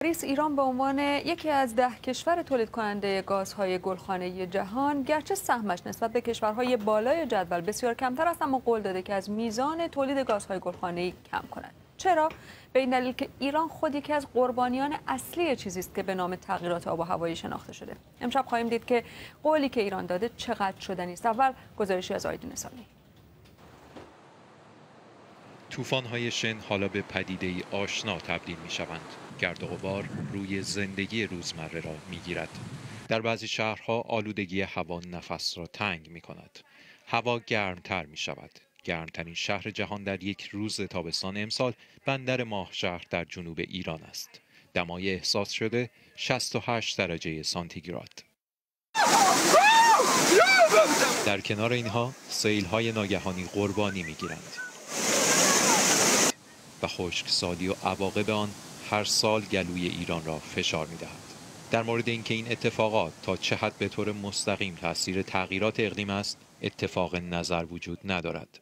پاریس ایران به عنوان یکی از 10 کشور تولید کننده گازهای گلخانه‌ای جهان گرچه سهمش نسبت به کشورهای بالای جدول بسیار کمتر است، اما قول داده که از میزان تولید گازهای گلخانه‌ای کم کند. چرا؟ به این دلیل که ایران خود یکی از قربانیان اصلی چیزی است که به نام تغییرات آب و هوایی شناخته شده. امشب خواهیم دید که قولی که ایران داده چقدر شدنی است. اول گزارشی از آیدین سالی. طوفان‌های شن حالا به پدیده‌ای آشنا تبدیل می‌شوند. گرد و غبار روی زندگی روزمره را می‌گیرد. در بعضی شهرها آلودگی هوا نفس را تنگ می‌کند. هوا گرمتر می‌شود. گرمترین شهر جهان در یک روز تابستان امسال بندر ماهشهر در جنوب ایران است. دمای احساس شده 68 درجه سانتیگراد. در کنار اینها سیل‌های ناگهانی قربانی می‌گیرند. و خشکسالی و عواقب آن هر سال گلوی ایران را فشار می‌دهد. در مورد اینکه این اتفاقات تا چه حد به طور مستقیم تاثیر تغییرات اقلیم است، اتفاق نظر وجود ندارد.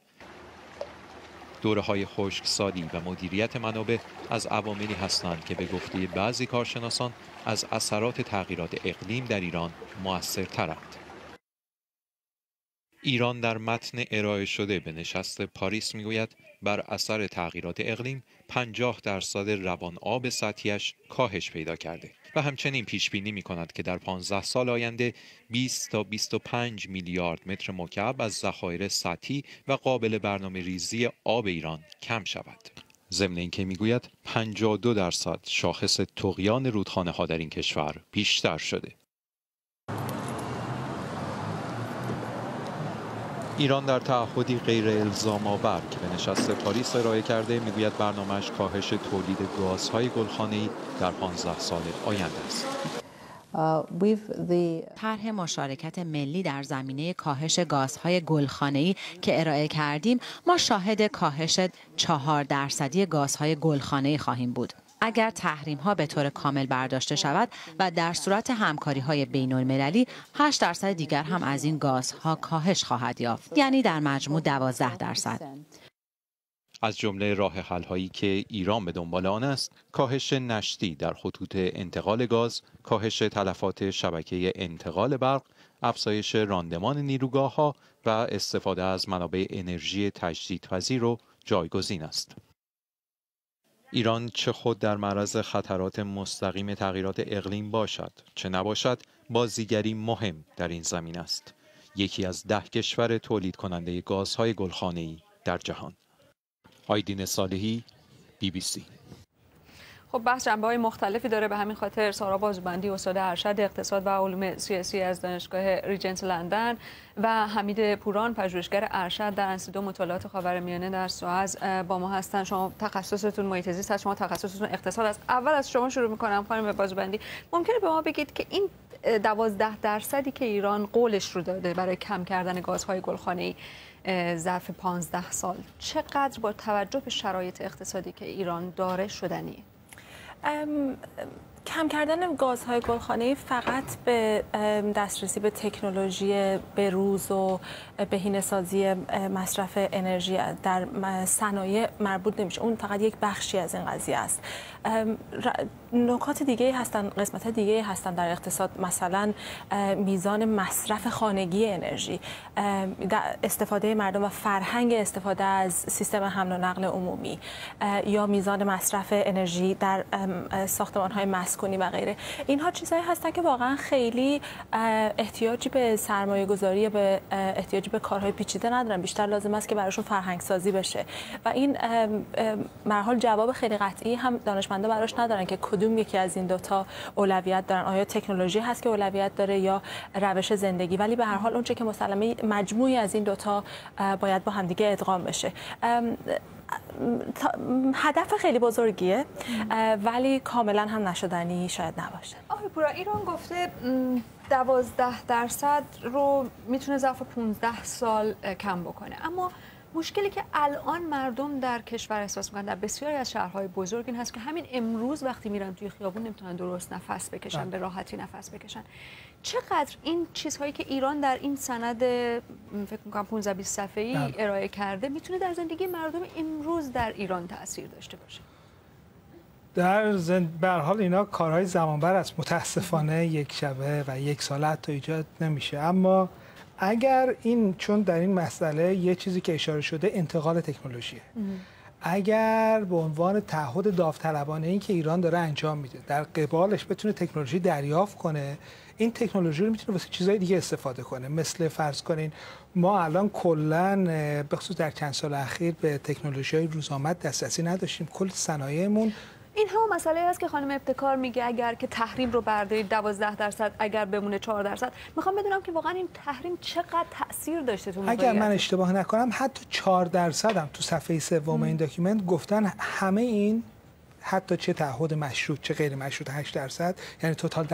دوره‌های خشکسالی و مدیریت منابع از عواملی هستند که به گفته بعضی کارشناسان از اثرات تغییرات اقلیم در ایران مؤثرترند. ایران در متن ارائه شده به نشست پاریس میگوید بر اثر تغییرات اقلیم 50% روان آب سطحیش کاهش پیدا کرده و همچنین پیش بینی می‌کند که در 15 سال آینده 20 تا 25 میلیارد متر مکعب از ذخایر سطحی و قابل برنامه‌ریزی آب ایران کم شود. ضمن اینکه میگوید 52% شاخص طغیان رودخانه‌ها در این کشور بیشتر شده. ایران در تعهدی غیر الزام آور که به نشست پاریس ارائه کرده میگوید برنامه‌اش کاهش تولید گازهای گلخانه‌ای در 15 سال آینده است. طرح مشارکت ملی در زمینه کاهش گازهای گلخانه‌ای که ارائه کردیم، ما شاهد کاهش 4% گازهای گلخانه‌ای خواهیم بود. اگر تحریم‌ها به طور کامل برداشته شود و در صورت همکاری‌های بین‌المللی 8% دیگر هم از این گازها کاهش خواهد یافت، یعنی در مجموع 12%. از جمله راه حل‌هایی که ایران به دنبال آن است، کاهش نشتی در خطوط انتقال گاز، کاهش تلفات شبکه انتقال برق، افزایش راندمان نیروگاه‌ها و استفاده از منابع انرژی تجدیدپذیر و جایگزین است. ایران چه خود در معرض خطرات مستقیم تغییرات اقلیم باشد، چه نباشد، بازیگری مهم در این زمین است. یکی از 10 کشور تولید کننده گازهای گلخانه‌ای در جهان. آیدین صالحی، BBC. خب بحث جنبه‌های مختلفی داره، به همین خاطر سارا بازوبندی استاد ارشد اقتصاد و علوم سیاسی از دانشگاه ریجنت لندن و حمید پوران پژوهشگر ارشد در انستیتو مطالعات خاورمیانه در سوئز با ما هستن. شما تخصصتون محیط زیست هست، شما تخصصتون اقتصاد است. اول از شما شروع می‌کنم خانم بازوبندی، ممکنه به ما بگید که این 12% که ایران قولش رو داده برای کم کردن گازهای گلخانه‌ای ظرف 15 سال چقدر با توجه به شرایط اقتصادی که ایران داره شدنیه؟ کم کردن گازهای گلخانه‌ای فقط به دسترسی به تکنولوژی بروز و بهینه‌سازی مصرف انرژی در صنایع مربوط نمیشه. اون فقط یک بخشی از این قضیه است. نکات دیگه هستن، قسمت دیگه هستن در اقتصاد، مثلا میزان مصرف خانگی انرژی، استفاده مردم و فرهنگ استفاده از سیستم حمل و نقل عمومی، یا میزان مصرف انرژی در ساختمان‌های مسکونی و غیره. اینها چیزهایی هستن که واقعا خیلی احتیاجی به سرمایه‌گذاری، به احتیاجی به کارهای پیچیده ندارن، بیشتر لازم است که براشون فرهنگ سازی بشه و این مرحله جواب خیلی قطعی هم دانشمندا براش ندارن که کدوم یکی از این دوتا اولویت دارن. آیا تکنولوژی هست که اولویت داره یا روش زندگی؟ ولی به هر حال اونچه که مسلمه مجموعی از این دوتا باید با همدیگه ادغام بشه. هدف خیلی بزرگیه ولی کاملا هم نشدنی شاید نباشه. آقای پورا، ایران گفته 12% رو میتونه ظرف 15 سال کم بکنه، اما مشکلی که الان مردم در کشور احساس میکنن در بسیاری از شهرهای بزرگ این هست که همین امروز وقتی میرن توی خیابون نمیتونن درست نفس بکشن، به راحتی نفس بکشن. چقدر این چیزهایی که ایران در این سند فکر میکنم 15-20 صفحه‌ای ارائه کرده میتونه در زندگی مردم امروز در ایران تاثیر داشته باشه؟ به هر حال اینا کارهای زمانبر است، متاسفانه یک شبه و یک ساله حتی ایجاد نمیشه. اما اگر این، چون در این مسئله یه چیزی که اشاره شده انتقال تکنولوژیه، اگر به عنوان تعهد داوطلبانه این که ایران داره انجام میده در قبالش بتونه تکنولوژی دریافت کنه، این تکنولوژی رو میتونه واسه چیزای دیگه استفاده کنه. مثل فرض کنین ما الان کلا به خصوص در چند سال اخیر به تکنولوژی‌های روزآمد دسترسی نداشتیم. کل صنایعمون این همون مسئله است که خانم ابتکار میگه اگر که تحریم رو بردارید 12%، اگر بمونه 4%. میخوام بدونم که واقعا این تحریم چقدر تاثیر داشته تو موقعیت؟ اگر من اشتباه نکنم حتی 4% هم تو صفحه سوم این داکیومنت گفتن همه این، حتی چه تعهد مشروط چه غیر مشروط 8%، یعنی توتال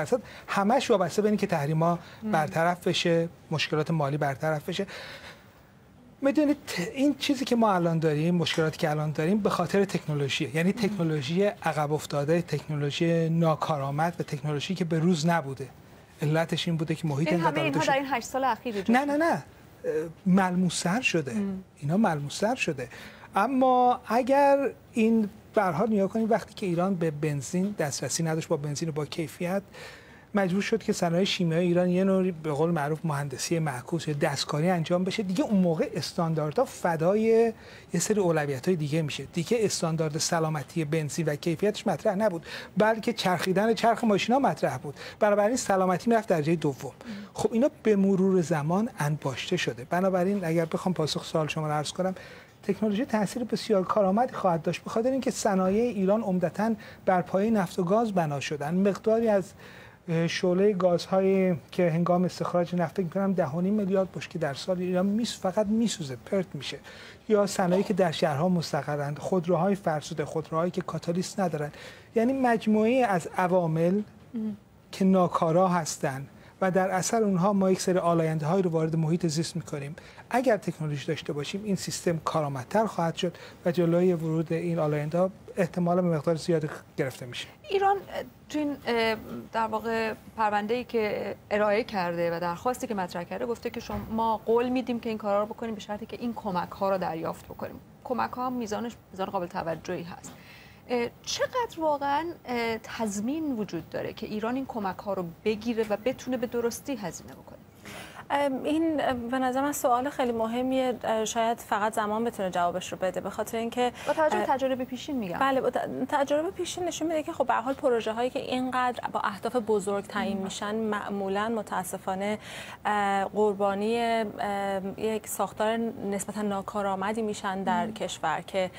12%، همش وابسته به اینه که تحریما برطرف بشه، مشکلات مالی برطرف بشه. میدونید این چیزی که ما الان داریم، مشکلاتی که الان داریم به خاطر تکنولوژیه، یعنی تکنولوژی عقب افتاده، تکنولوژی ناکارآمد و تکنولوژی که به روز نبوده. علتش این بوده که محیط همه اینها در این 8 سال اخیر نه ملموس‌تر شده. اینا ملموس‌تر شده. اما اگر این به هر حال نگاه کنید، وقتی که ایران به بنزین دسترسی نداشت، با بنزین با کیفیت، مجبور شد که صنایع شیمیایی ایران یه نوعی به قول معروف مهندسی معکوس یا دستکاری انجام بشه. دیگه اون موقع استانداردها فدای یه سری اولویت‌های دیگه میشه. دیگه استاندارد سلامتی بنزین و کیفیتش مطرح نبود، بلکه چرخیدن چرخ ماشینا مطرح بود. بنابراین سلامتی میرفت درجه دوم. خب اینا به مرور زمان انباشته شده. بنابراین اگر بخوام پاسخ سوال شما رو عرض کنم، تکنولوژی تاثیر بسیار کارآمدی خواهد داشت، به خاطر اینکه صنایع ایران عمدتاً بر پایه نفت و گاز بنا شدن. مقداری از شعله گازهایی که هنگام استخراج نفت فکر می‌کنم 10.5 میلیارد بشکه در سال ایران فقط میسوزه، پرت میشه. یا صنایعی که در شهرها مستقرند، خودروهای فرسوده، خودروهایی که کاتالیست ندارن. یعنی مجموعه از عوامل که ناکارا هستند و در اثر اونها ما یک سری آلاینده‌هایی رو وارد محیط زیست می‌کنیم. اگر تکنولوژی داشته باشیم این سیستم کارآمدتر خواهد شد و جلوی ورود این آلاینده‌ها احتمالاً به مقدار زیادی گرفته میشه. ایران تو این در واقع پرونده‌ای که ارائه کرده و درخواستی که مطرح کرده گفته که ما قول میدیم که این کارا رو بکنیم به شرطی که این کمک‌ها رو دریافت بکنیم. کمک‌ها هم میزانش میزان قابل توجهی هست. چقدر واقعا تضمین وجود داره که ایران این کمک‌ها رو بگیره و بتونه به درستی هزینه بکنه؟ این به نظر من سوال خیلی مهمیه، شاید فقط زمان بتونه جوابش رو بده، به خاطر اینکه با توجه به تجربه پیشین میگم. بله، تجربه پیشین نشون میده که خب به هر حال پروژه هایی که اینقدر با اهداف بزرگ تعیین میشن معمولا متاسفانه قربانی یک ساختار نسبتا ناکارآمدی میشن در کشور که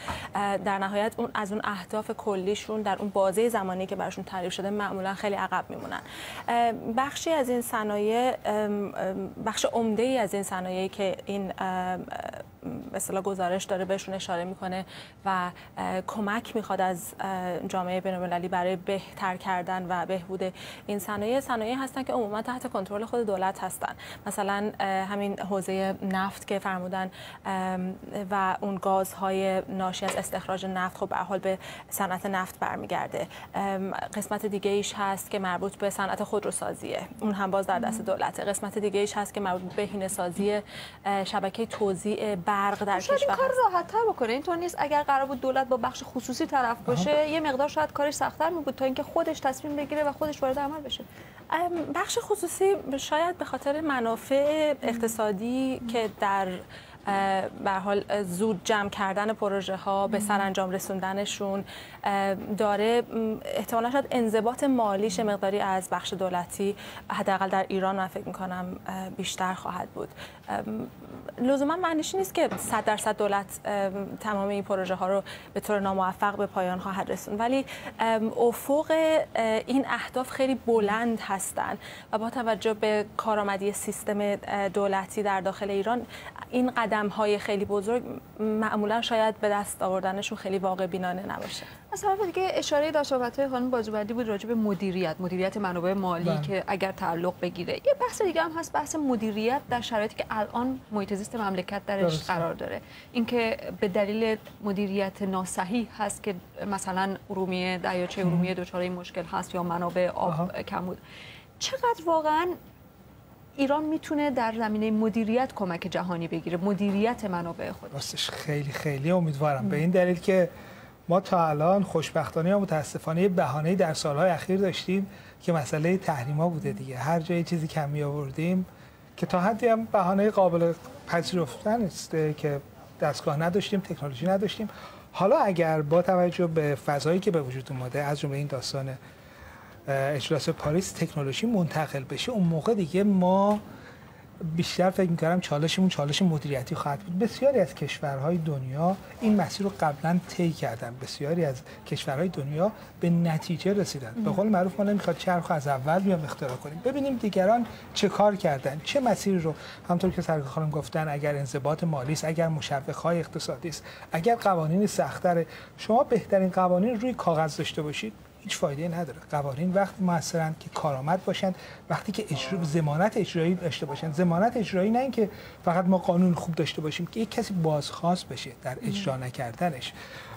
در نهایت از اون اهداف کلیشون در اون بازه زمانی که براشون تعریف شده معمولا خیلی عقب میمونن. بخشی از این صنایع، بخش عمده‌ای از این صنایعی که این به اصطلاح گزارش داره بهشون اشاره میکنه و کمک میخواد از جامعه بین‌المللی برای بهتر کردن و بهبود این صنایع هستن که عموما تحت کنترل خود دولت هستن. مثلا همین حوزه نفت که فرمودن و اون گازهای ناشی از استخراج نفت، خب به هر حال به صنعت نفت برمیگرده. قسمت دیگه ایش هست که مربوط به صنعت خودروسازیه، اون هم باز در دست دولته. قسمت دیگه ایش هست که مربوط به بهینه‌سازی شبکه توزیع برق در کشور. این کار راحت‌تر بکنه. اینطور نیست اگر قرار بود دولت با بخش خصوصی طرف باشه یه مقدار شاید کارش سخت‌تر می‌بود تا اینکه خودش تصمیم بگیره و خودش وارد عمل بشه. بخش خصوصی شاید به خاطر منافع اقتصادی که در به هر حال زود جمع کردن پروژه ها به سرانجام رسوندنشون داره، احتمالاً شاید انضباط مالیش مقداری از بخش دولتی حداقل در ایران من فکر می‌کنم بیشتر خواهد بود. لزوما معنیش نیست که 100% دولت تمام این پروژه ها رو به طور ناموفق به پایان خواهد رسوند، ولی افق این اهداف خیلی بلند هستند و با توجه به کارآمدی سیستم دولتی در داخل ایران این قدم‌های خیلی بزرگ معمولا شاید به دست آوردنشون خیلی واقع بینانه نباشه. مثلا دیگه اشاره در صحبت‌های خانم بازوبندی بود راجع به مدیریت منابع مالی که اگر تعلق بگیره. یه بحث دیگه هم هست، بحث مدیریت در شرایطی که الان محیط زیست مملکت درش قرار داره. اینکه به دلیل مدیریت ناصحیح هست که مثلا ارومیه، دریاچه ارومیه دچار این مشکل هست یا منابع آب کمبود. چقدر واقعا ایران میتونه در زمینه مدیریت کمک جهانی بگیره، مدیریت منابع خود؟ راستش خیلی امیدوارم، به این دلیل که ما تا الان خوشبختانه یا متاسفانه بهانه‌ای در سالهای اخیر داشتیم که مسئله تحریما بوده دیگه. هر جای چیزی کم می آوردیم که تا حدی هم بهانه قابل پذیرفتن است که دستگاه نداشتیم، تکنولوژی نداشتیم. حالا اگر با توجه به فضایی که به وجود اومده، از جمله این داستان اجلاس پاریس، تکنولوژی منتقل بشه، اون موقع دیگه ما بیشتر فکر می‌کنم چالشمون چالش مدیریتی خواهد بود. بسیاری از کشورهای دنیا این مسیر رو قبلا طی کردن. بسیاری از کشورهای دنیا به نتیجه رسیدن. به قول معروف ما نمیخواد چرخ از اول بیام اختراع کنیم. ببینیم دیگران چه کار کردن، چه مسیری رو، همونطور که سرکار خانم گفتن، اگر انضباط مالی است، اگر مشوق‌های اقتصادی است، اگر قوانین سخت‌تر، شما بهترین قوانین روی کاغذ داشته باشید هیچ فایده نداره. قوانین وقتی موثرن که کارآمد باشن، وقتی که ضمانت اجرایی داشته باشن. ضمانت اجرایی نه اینکه فقط ما قانون خوب داشته باشیم که یک کسی بازخواست بشه در اجرا نکردنش.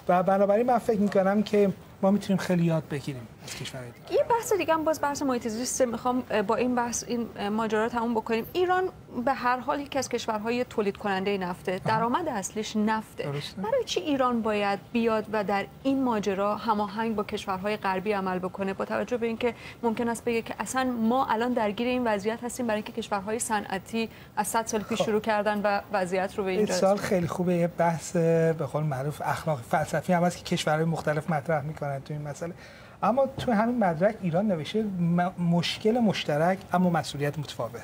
و بنابراین من فکر می‌کنم که ما میتونیم خیلی یاد بگیریم از کشورهای دیگه. یه بحث دیگه هم باز بحث محیط زیست، میخوام با این بحث این ماجرا تموم بکنیم. ایران به هر حال یکی از کشورهای تولید کننده نفته، درآمد اصلیش نفته. برای چی ایران باید بیاد و در این ماجرا هماهنگ با کشورهای غربی عمل بکنه، با توجه به اینکه ممکن است بگه که اصلا ما الان درگیر این وضعیت هستیم برای اینکه کشورهای صنعتی از 100 سال پیش شروع کردن و وضعیت رو به اینجا رسوندن؟ این سال خیلی خوبه، یه بحث به قول معروف اخلاقی فلسفی هم هست که کشورهای مختلف مطرح میکنن تو این مسئله. اما تو همین مدرک ایران نوشته مشکل مشترک اما مسئولیت متفاوت.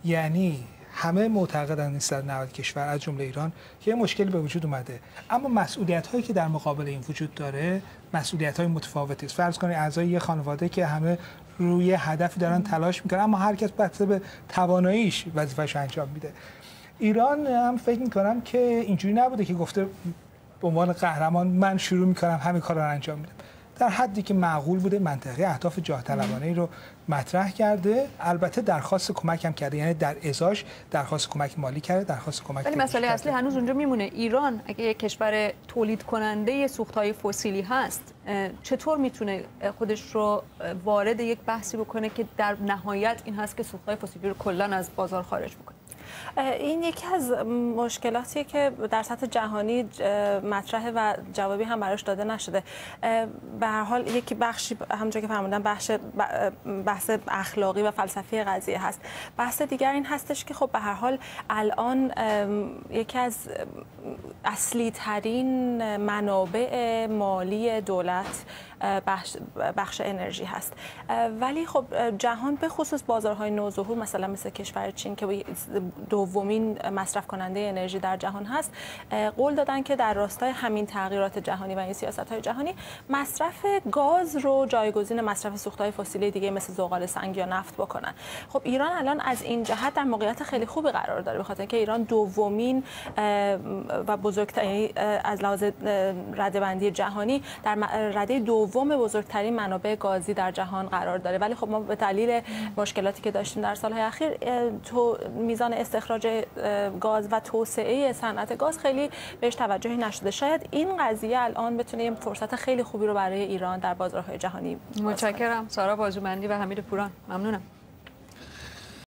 یعنی همه معتقدن این 190 کشور از جمله ایران که یه مشکلی به وجود اومده، اما مسئولیت‌هایی که در مقابل این وجود داره مسئولیت‌های متفاوتی است. فرض کنید اعضای یه خانواده که همه روی هدفی دارن تلاش میکنن، اما هر کس بسته به تواناییش وظیفه‌اش انجام میده. ایران هم فکر میکنم که اینجوری نبوده که گفته به عنوان قهرمان من شروع میکنم همین کارا رو انجام میدم. در حدی که معقول بوده منطقه اهداف جاه طلبانه‌ای رو مطرح کرده، البته درخواست کمک هم کرده، یعنی در ازاش درخواست کمک مالی کرده، درخواست کمک. ولی مسئله اصلی هنوز اونجا میمونه. ایران اگه یک کشور تولید کننده سوخت‌های فسیلی هست، چطور میتونه خودش رو وارد یک بحثی بکنه که در نهایت این هست که سوخت‌های فسیلی رو کلاً از بازار خارج بکنه؟ این یکی از مشکلاتیه که در سطح جهانی مطرحه و جوابی هم براش داده نشده. به هر حال یکی بخشی همونجوری که فرمودن بحث اخلاقی و فلسفی قضیه هست. بحث دیگر این هستش که خب به هر حال الان یکی از اصلی ترین منابع مالی دولت بخش انرژی هست، ولی خب جهان به خصوص بازارهای نوظهور مثلا مثل کشور چین که دومین مصرف کننده انرژی در جهان هست، قول دادن که در راستای همین تغییرات جهانی و این سیاست‌های جهانی مصرف گاز رو جایگزین مصرف سوخت‌های فسیلی دیگه مثل زغال سنگ یا نفت بکنن. خب ایران الان از این جهت در موقعیت خیلی خوبی قرار داره، به خاطر اینکه ایران دومین و بزرگترین از لحاظ رده‌بندی جهانی در رده دوم بزرگترین منابع گازی در جهان قرار داره. ولی خب ما به دلیل مشکلاتی که داشتیم در سالهای اخیر میزان استخراج گاز و توسعه صنعت گاز خیلی بهش توجهی نشده. شاید این قضیه الان بتونه یه فرصت خیلی خوبی رو برای ایران در بازارهای جهانی. متشکرم. سارا بازوبندی و حمید پوران، ممنونم.